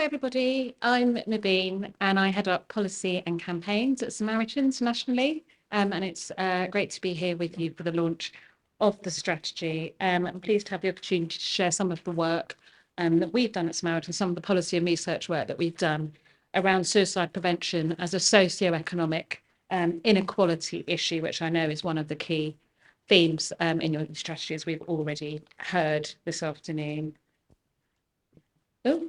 everybody. I'm Mubeen and I head up policy and campaigns at Samaritans nationally. And it's great to be here with you for the launch of the strategy. I'm pleased to have the opportunity to share some of the work that we've done at Samaritans, some of the policy and research work that we've done around suicide prevention as a socio-economic inequality issue, which I know is one of the key themes in your strategy, as we've already heard this afternoon. Oh.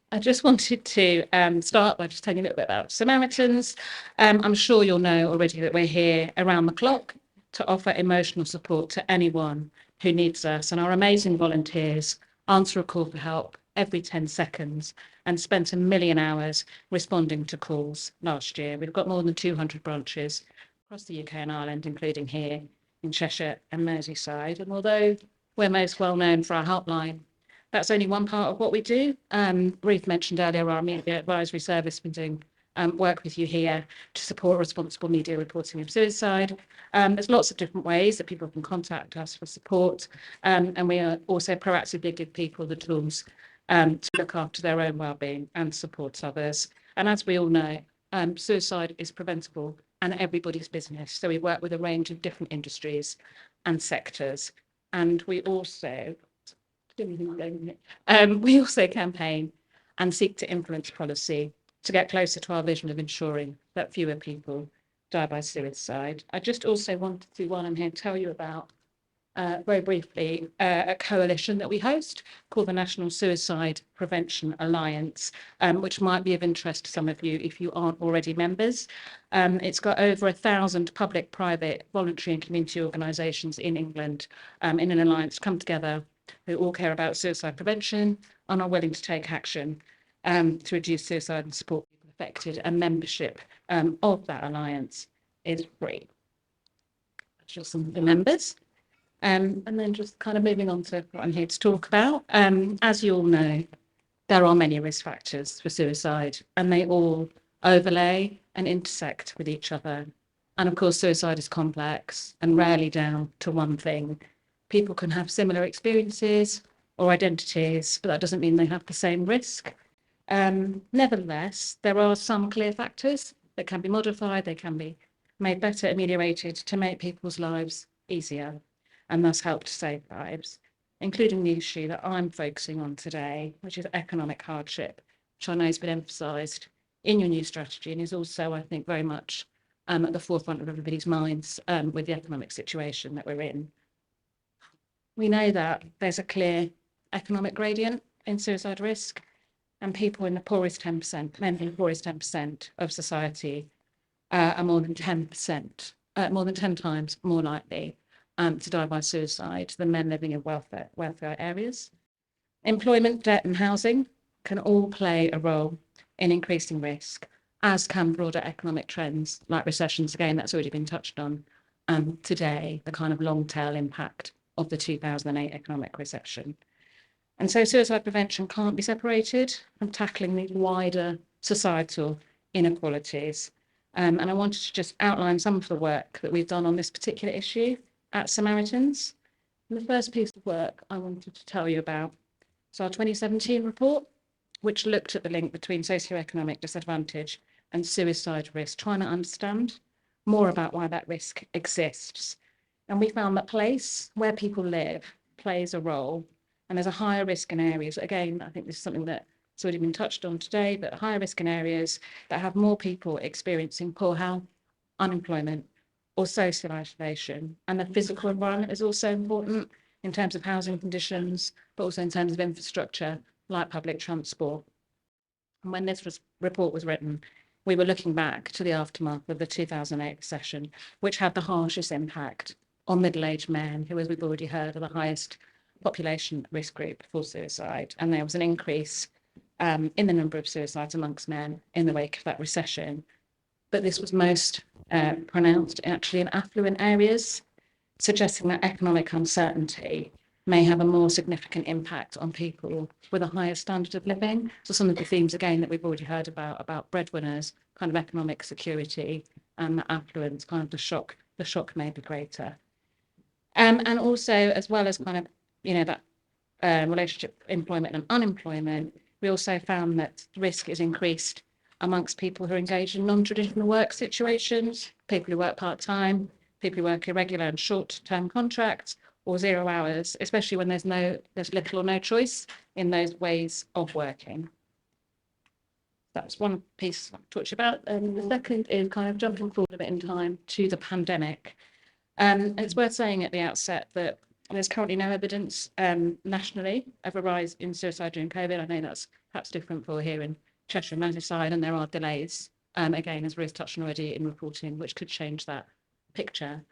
I just wanted to start by just telling you a little bit about Samaritans. I'm sure you'll know already that we're here around the clock to offer emotional support to anyone who needs us. And our amazing volunteers answer a call for help every 10 seconds and spent 1 million hours responding to calls last year. We've got more than 200 branches across the UK and Ireland, including here in Cheshire and Merseyside. And although we're most well known for our helpline, that's only one part of what we do. Ruth mentioned earlier our media advisory service been doing work with you here to support responsible media reporting of suicide. There's lots of different ways that people can contact us for support, and we are also proactively give people the tools to look after their own well-being and support others. And as we all know, suicide is preventable and everybody's business. So we work with a range of different industries and sectors. And we also campaign and seek to influence policy to get closer to our vision of ensuring that fewer people die by suicide. I just also wanted to, while I'm here, tell you about, very briefly, a coalition that we host called the National Suicide Prevention Alliance, which might be of interest to some of you if you aren't already members. It's got over 1,000 public, private, voluntary and community organisations in England in an alliance come together who all care about suicide prevention and are willing to take action to reduce suicide and support people affected. And membership of that alliance is free. That's just some of the members. And then just kind of moving on to what I'm here to talk about. As you all know, there are many risk factors for suicide, and they all overlay and intersect with each other. And of course, suicide is complex and rarely down to one thing. People can have similar experiences or identities, but that doesn't mean they have the same risk. Nevertheless, there are some clear factors that can be modified, they can be made better, ameliorated to make people's lives easier and thus help to save lives, including the issue that I'm focusing on today, which is economic hardship, which I know has been emphasised in your new strategy and is also, I think, very much at the forefront of everybody's minds with the economic situation that we're in. We know that there's a clear economic gradient in suicide risk, and people in the poorest 10%, men in the poorest 10% of society are more than 10 times more likely to die by suicide than men living in welfare areas. Employment, debt and housing can all play a role in increasing risk, as can broader economic trends like recessions. Again, that's already been touched on today, the kind of long tail impact of the 2008 economic recession. And so suicide prevention can't be separated from tackling these wider societal inequalities. And I wanted to just outline some of the work that we've done on this particular issue at Samaritans. And the first piece of work I wanted to tell you about is our 2017 report, which looked at the link between socioeconomic disadvantage and suicide risk, trying to understand more about why that risk exists. And we found that place where people live plays a role, and there's a higher risk in areas. Again, I think this is something that's already been touched on today, but higher risk in areas that have more people experiencing poor health, unemployment, or social isolation. And the physical environment is also important in terms of housing conditions, but also in terms of infrastructure like public transport. And when this report was written, we were looking back to the aftermath of the 2008 recession, which had the harshest impact on middle-aged men, who, as we've already heard, are the highest population risk group for suicide. And there was an increase in the number of suicides amongst men in the wake of that recession. But this was most pronounced actually in affluent areas, suggesting that economic uncertainty may have a more significant impact on people with a higher standard of living. So some of the themes, again, that we've already heard about breadwinners, kind of economic security, and the affluence, kind of the shock may be greater. And also, as well as kind of, that relationship employment and unemployment, We also found that risk is increased amongst people who are engaged in non-traditional work situations, people who work part-time, people who work irregular and short-term contracts or 0 hours, especially when there's little or no choice in those ways of working. That's one piece I've talked about. The second is kind of jumping forward a bit in time to the pandemic. It's worth saying at the outset that there's currently no evidence nationally of a rise in suicide during COVID. I know that's perhaps different for here in Cheshire and Merseyside, and there are delays, again, as Ruth touched on already, in reporting, which could change that picture.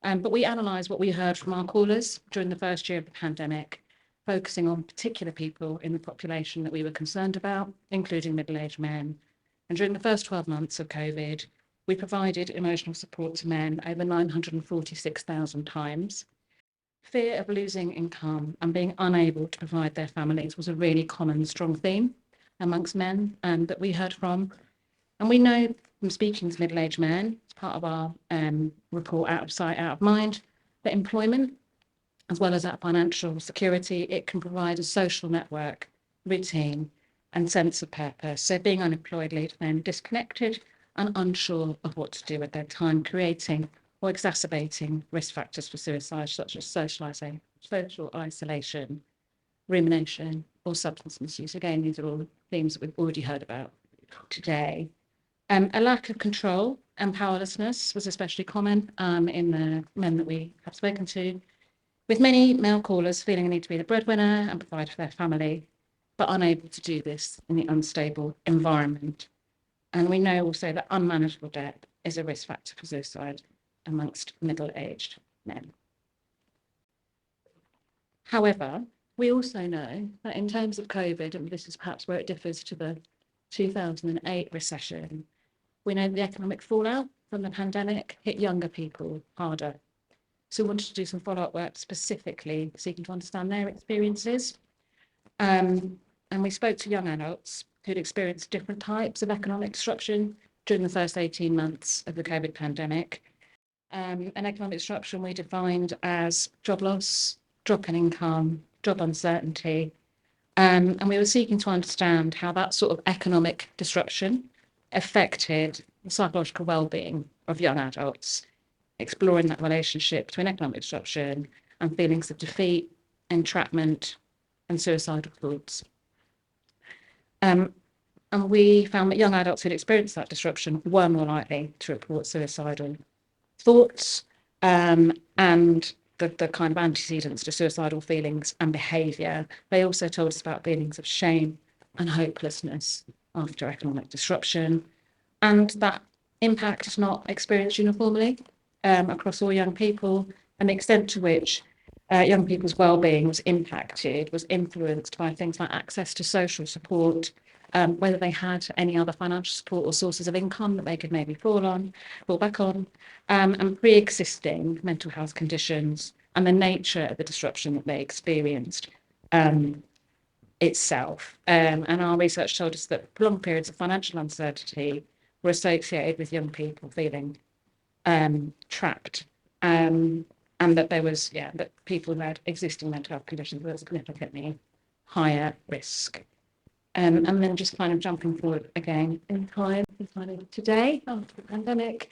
But we analysed what we heard from our callers during the first year of the pandemic, focusing on particular people in the population that we were concerned about, including middle-aged men. And during the first 12 months of COVID, we provided emotional support to men over 946,000 times. Fear of losing income and being unable to provide their families was a really common, strong theme amongst men that we heard from. And we know from speaking to middle-aged men, as part of our report Out of Sight, Out of Mind, that employment, as well as that financial security, it can provide a social network, routine, and sense of purpose. So being unemployed leaves them disconnected and unsure of what to do with their time, creating or exacerbating risk factors for suicide, such as social isolation, rumination, or substance misuse. Again, these are all themes that we've already heard about today. A lack of control and powerlessness was especially common in the men that we have spoken to, with many male callers feeling a need to be the breadwinner and provide for their family, but unable to do this in the unstable environment. And we know also that unmanageable debt is a risk factor for suicide amongst middle-aged men. However, we also know that in terms of COVID, and this is perhaps where it differs to the 2008 recession, we know the economic fallout from the pandemic hit younger people harder. So we wanted to do some follow-up work specifically seeking to understand their experiences. And we spoke to young adults who'd experienced different types of economic disruption during the first 18 months of the COVID pandemic. An economic disruption we defined as job loss, drop in income, job uncertainty. And we were seeking to understand how that sort of economic disruption affected the psychological well-being of young adults, exploring that relationship between economic disruption and feelings of defeat, entrapment, and suicidal thoughts. And we found that young adults who'd experienced that disruption were more likely to report suicidal thoughts and the kind of antecedents to suicidal feelings and behaviour. They also told us about feelings of shame and hopelessness after economic disruption, and that impact is not experienced uniformly across all young people, and the extent to which young people's well-being was impacted was influenced by things like access to social support, whether they had any other financial support or sources of income that they could maybe fall back on, and pre-existing mental health conditions and the nature of the disruption that they experienced itself. And our research told us that prolonged periods of financial uncertainty were associated with young people feeling trapped, and that there was, that people who had existing mental health conditions were significantly higher risk. And then just kind of jumping forward again in time, kind of today after the pandemic,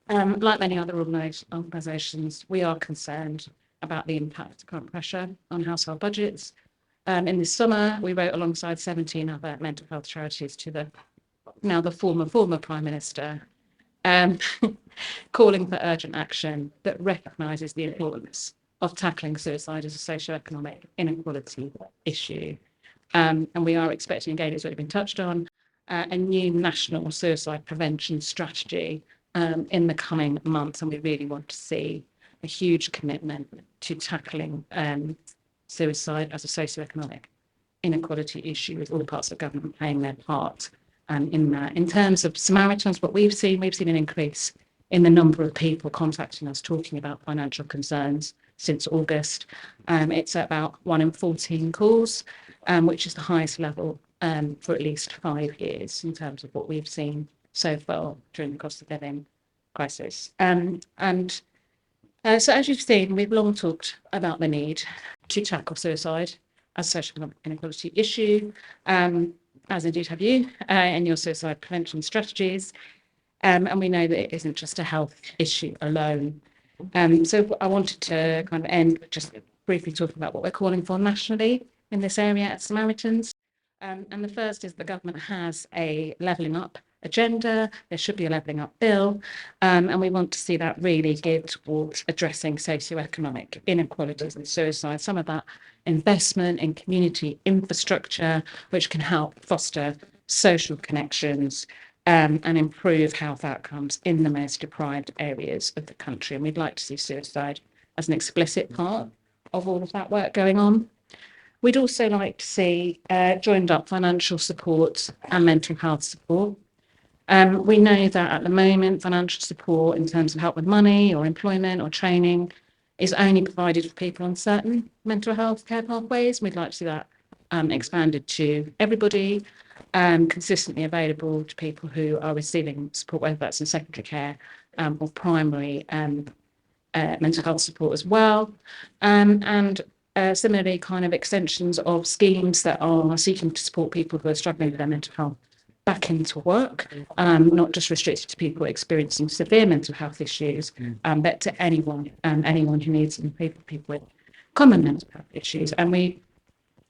like many other organisations, we are concerned about the impact of current pressure on household budgets. In this summer, we wrote alongside 17 other mental health charities to the former Prime Minister, calling for urgent action that recognises the importance of tackling suicide as a socio-economic inequality issue. And we are expecting, again, it's already been touched on, a new national suicide prevention strategy in the coming months. And we really want to see a huge commitment to tackling suicide as a socio-economic inequality issue, with all parts of government playing their part in that. In terms of Samaritans, what we've seen an increase in the number of people contacting us talking about financial concerns since August. It's at about 1 in 14 calls, which is the highest level for at least 5 years in terms of what we've seen so far during the cost of living crisis. So as you've seen, we've long talked about the need to tackle suicide as a social inequality issue, as indeed have you in your suicide prevention strategies. And we know that it isn't just a health issue alone. So I wanted to kind of end with just briefly talking about what we're calling for nationally in this area at Samaritans. And the first is the government has a levelling up agenda. There should be a levelling up bill. And we want to see that really geared towards addressing socioeconomic inequalities and suicide. Some of that investment in community infrastructure, which can help foster social connections and improve health outcomes in the most deprived areas of the country. And we'd like to see suicide as an explicit part of all of that work going on. We'd also like to see joined up financial support and mental health support. We know that at the moment, financial support in terms of help with money or employment or training is only provided for people on certain mental health care pathways. We'd like to see that expanded to everybody, consistently available to people who are receiving support, whether that's in secondary care or primary mental health support as well. And similarly, kind of extensions of schemes that are seeking to support people who are struggling with their mental health back into work, not just restricted to people experiencing severe mental health issues, but to anyone who needs them, people with common mental health issues. And we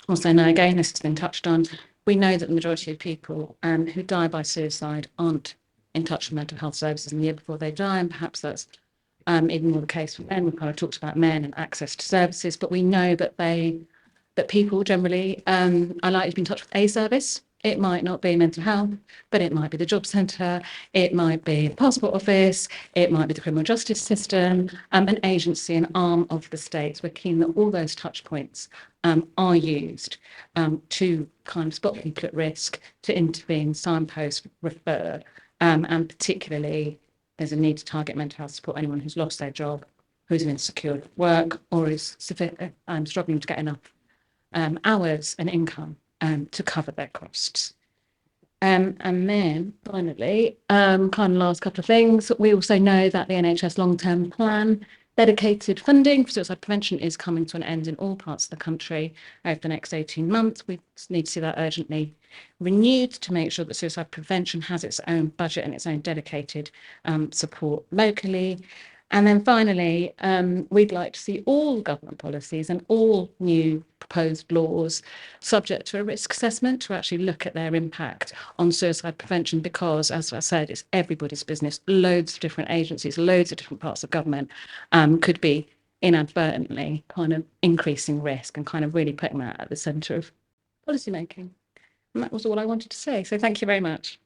also know, again, this has been touched on, we know that the majority of people who die by suicide aren't in touch with mental health services in the year before they die, and perhaps that's even more the case for men. We've kind of talked about men and access to services, but we know that people generally are likely to be in touch with a service. It might not be mental health, but it might be the job centre, it might be the passport office, it might be the criminal justice system, an agency, an arm of the state. We're keen that all those touch points are used to kind of spot people at risk, to intervene, signpost, refer, and particularly there's a need to target mental health support anyone who's lost their job, who's insecure at work, or is struggling to get enough hours and income to cover their costs. And then finally, kind of last couple of things, we also know that the NHS long-term plan dedicated funding for suicide prevention is coming to an end in all parts of the country over the next 18 months. We need to see that urgently renewed to make sure that suicide prevention has its own budget and its own dedicated support locally. And then finally, we'd like to see all government policies and all new proposed laws subject to a risk assessment to actually look at their impact on suicide prevention, because, as I said, it's everybody's business. Loads of different agencies, loads of different parts of government could be inadvertently kind of increasing risk, and kind of really putting that at the centre of policy making. And that was all I wanted to say. So thank you very much.